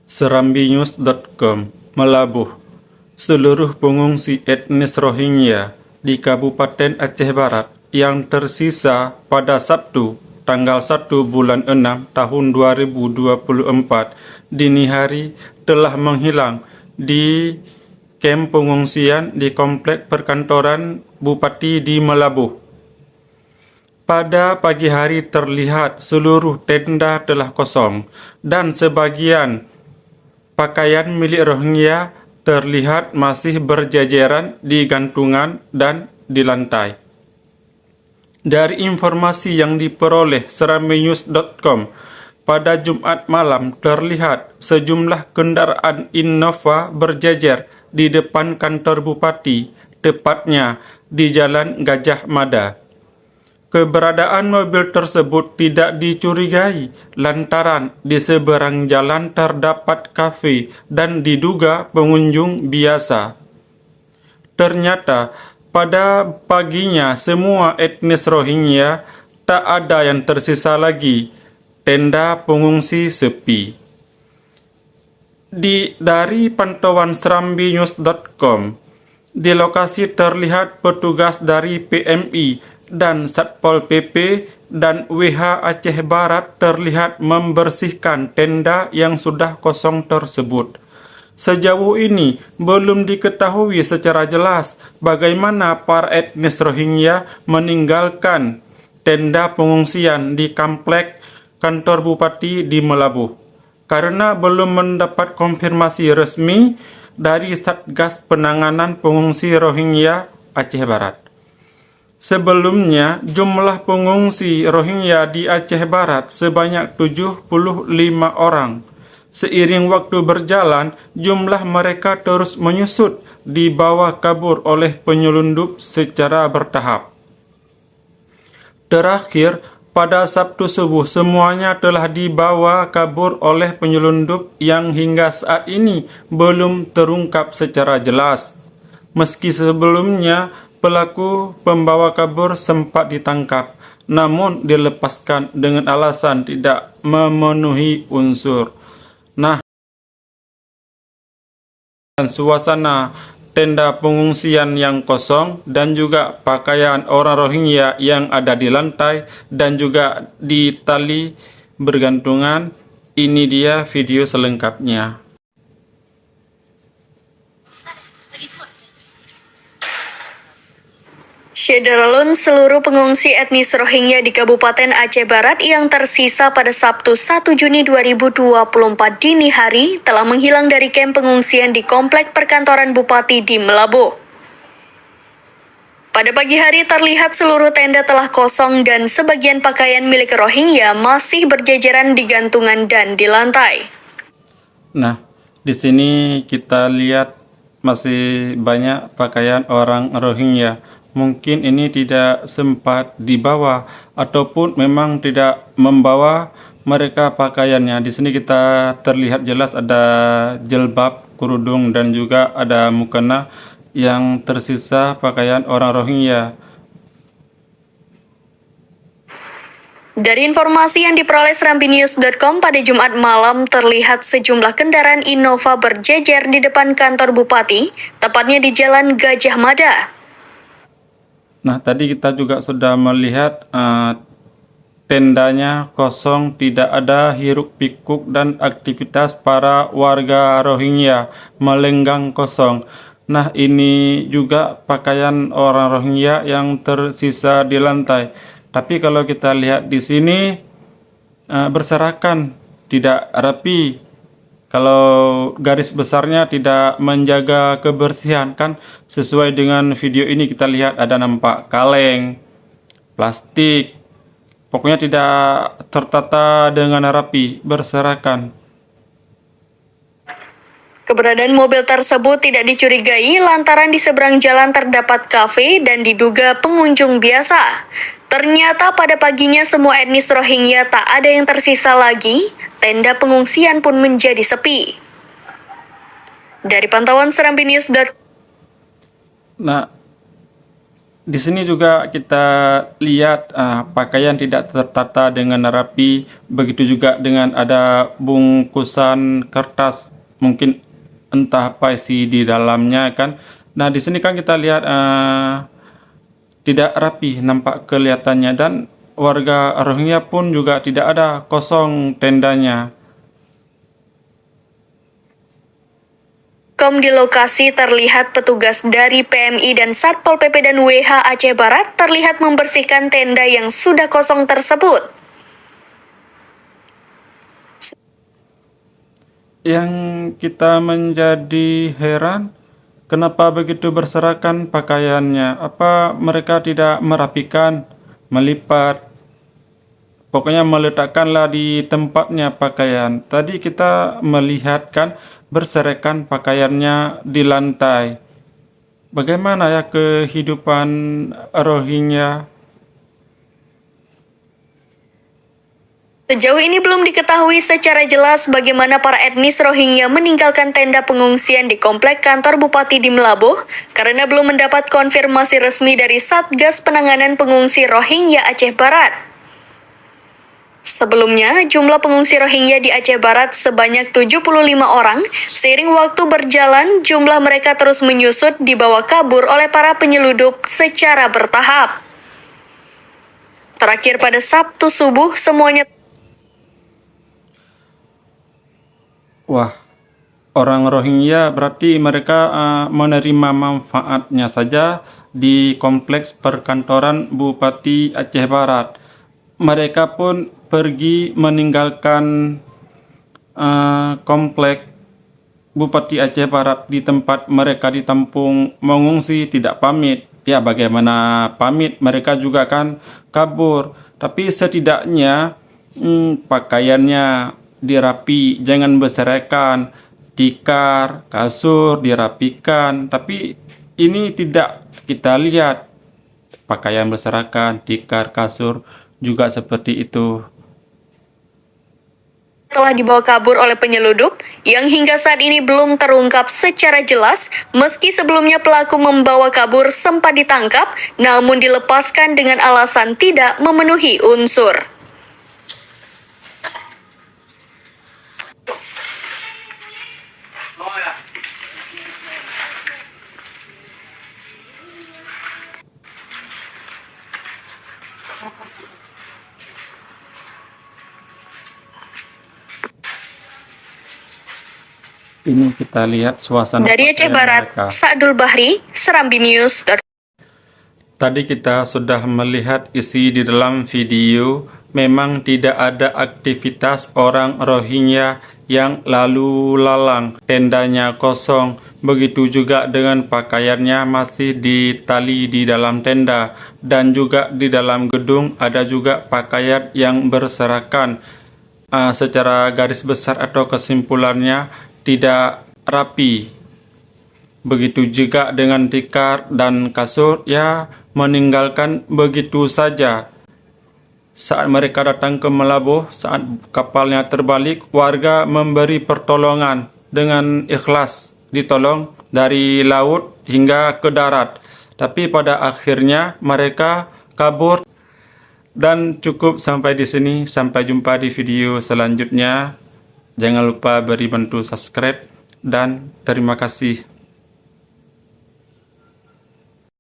Serambinews.com melabuh seluruh pengungsi etnis Rohingya di Kabupaten Aceh Barat yang tersisa pada Sabtu, tanggal 1 bulan 6 tahun 2024 dini hari telah menghilang di kamp pengungsian di komplek perkantoran Bupati di Melabuh. Pada pagi hari terlihat seluruh tenda telah kosong dan sebagian pakaian milik Rohingya terlihat masih berjajaran di gantungan dan di lantai. Dari informasi yang diperoleh serambinews.com, pada Jumat malam terlihat sejumlah kendaraan Innova berjajar di depan kantor bupati, tepatnya di Jalan Gajah Mada. Keberadaan mobil tersebut tidak dicurigai lantaran di seberang jalan terdapat kafe dan diduga pengunjung biasa. Ternyata pada paginya semua etnis Rohingya tak ada yang tersisa lagi. Tenda pengungsi sepi. Dari pantauan serambinews.com, di lokasi terlihat petugas dari PMI dan Satpol PP dan WH Aceh Barat terlihat membersihkan tenda yang sudah kosong tersebut. Sejauh ini belum diketahui secara jelas bagaimana para etnis Rohingya meninggalkan tenda pengungsian di komplek kantor bupati di Melabuh, karena belum mendapat konfirmasi resmi dari Satgas Penanganan Pengungsi Rohingya Aceh Barat. Sebelumnya, jumlah pengungsi Rohingya di Aceh Barat sebanyak 75 orang. Seiring waktu berjalan, jumlah mereka terus menyusut, dibawa kabur oleh penyelundup secara bertahap. Terakhir, pada Sabtu subuh, semuanya telah dibawa kabur oleh penyelundup yang hingga saat ini belum terungkap secara jelas. Meski sebelumnya pelaku pembawa kabur sempat ditangkap, namun dilepaskan dengan alasan tidak memenuhi unsur. Nah, dan suasana tenda pengungsian yang kosong dan juga pakaian orang Rohingya yang ada di lantai dan juga di tali bergantungan. Ini dia video selengkapnya. Syederalun seluruh pengungsi etnis Rohingya di Kabupaten Aceh Barat yang tersisa pada Sabtu 1 Juni 2024 dini hari telah menghilang dari kamp pengungsian di komplek perkantoran Bupati di Melabuh. Pada pagi hari terlihat seluruh tenda telah kosong dan sebagian pakaian milik Rohingya masih berjajaran di gantungan dan di lantai. Nah, di sini kita lihat masih banyak pakaian orang Rohingya. Mungkin ini tidak sempat dibawa ataupun memang tidak membawa mereka pakaiannya. Di sini kita terlihat jelas ada jilbab, kerudung dan juga ada mukena yang tersisa pakaian orang Rohingya. Dari informasi yang diperoleh serambinews.com pada Jumat malam terlihat sejumlah kendaraan Innova berjejer di depan kantor bupati, tepatnya di Jalan Gajah Mada. Nah, tadi kita juga sudah melihat tendanya kosong, tidak ada hiruk-pikuk dan aktivitas para warga Rohingya melenggang kosong. Nah, ini juga pakaian orang Rohingya yang tersisa di lantai. Tapi kalau kita lihat di sini berserakan, tidak rapi. Kalau garis besarnya tidak menjaga kebersihan, kan sesuai dengan video ini kita lihat ada nampak kaleng, plastik, pokoknya tidak tertata dengan rapi, berserakan. Keberadaan mobil tersebut tidak dicurigai lantaran di seberang jalan terdapat kafe dan diduga pengunjung biasa. Ternyata pada paginya semua etnis Rohingya tak ada yang tersisa lagi, tenda pengungsian pun menjadi sepi. Dari pantauan serambinews.com. Nah, Di sini juga kita lihat pakaian tidak tertata dengan rapi, begitu juga dengan ada bungkusan kertas, mungkin entah apa isi di dalamnya kan. Nah, di sini kan kita lihat tidak rapi nampak kelihatannya, dan warga Rohingya pun juga tidak ada, kosong tendanya. Di lokasi terlihat petugas dari PMI dan Satpol PP dan WH Aceh Barat terlihat membersihkan tenda yang sudah kosong tersebut. Yang kita menjadi heran, kenapa begitu berserakan pakaiannya? Apa mereka tidak merapikan, melipat, pokoknya meletakkanlah di tempatnya pakaian. Tadi kita melihat kan berserakan pakaiannya di lantai. Bagaimana ya kehidupan Rohingya? Sejauh ini belum diketahui secara jelas bagaimana para etnis Rohingya meninggalkan tenda pengungsian di komplek kantor Bupati di Melabuh karena belum mendapat konfirmasi resmi dari Satgas Penanganan Pengungsi Rohingya Aceh Barat. Sebelumnya, jumlah pengungsi Rohingya di Aceh Barat sebanyak 75 orang. Seiring waktu berjalan, jumlah mereka terus menyusut dibawa kabur oleh para penyeludup secara bertahap. Terakhir pada Sabtu subuh, semuanya... Wah, orang Rohingya berarti mereka menerima manfaatnya saja di kompleks perkantoran Bupati Aceh Barat. Mereka pun pergi meninggalkan komplek Bupati Aceh Barat di tempat mereka ditampung mengungsi, tidak pamit. Ya, bagaimana pamit, mereka juga kan kabur. Tapi setidaknya pakaiannya dirapi, jangan berserakan, tikar, kasur dirapikan. Tapi ini tidak kita lihat, pakaian berserakan, tikar, kasur juga seperti itu. Telah dibawa kabur oleh penyeludup yang hingga saat ini belum terungkap secara jelas, meski sebelumnya pelaku membawa kabur sempat ditangkap namun dilepaskan dengan alasan tidak memenuhi unsur. Ini kita lihat suasana Dari Aceh pakaian Barat, mereka. Sa'dul Bahri, Serambi News. Tadi kita sudah melihat isi di dalam video. Memang tidak ada aktivitas orang Rohingya yang lalu lalang, tendanya kosong. Begitu juga dengan pakaiannya masih ditali di dalam tenda, dan juga di dalam gedung ada juga pakaian yang berserakan. Secara garis besar atau kesimpulannya tidak rapi. Begitu juga dengan tikar dan kasur, ya meninggalkan begitu saja. Saat mereka datang ke Melabuh, saat kapalnya terbalik, warga memberi pertolongan dengan ikhlas, ditolong dari laut hingga ke darat. Tapi pada akhirnya mereka kabur. Dan cukup sampai di sini. Sampai jumpa di video selanjutnya. Jangan lupa beri bantu subscribe dan terima kasih.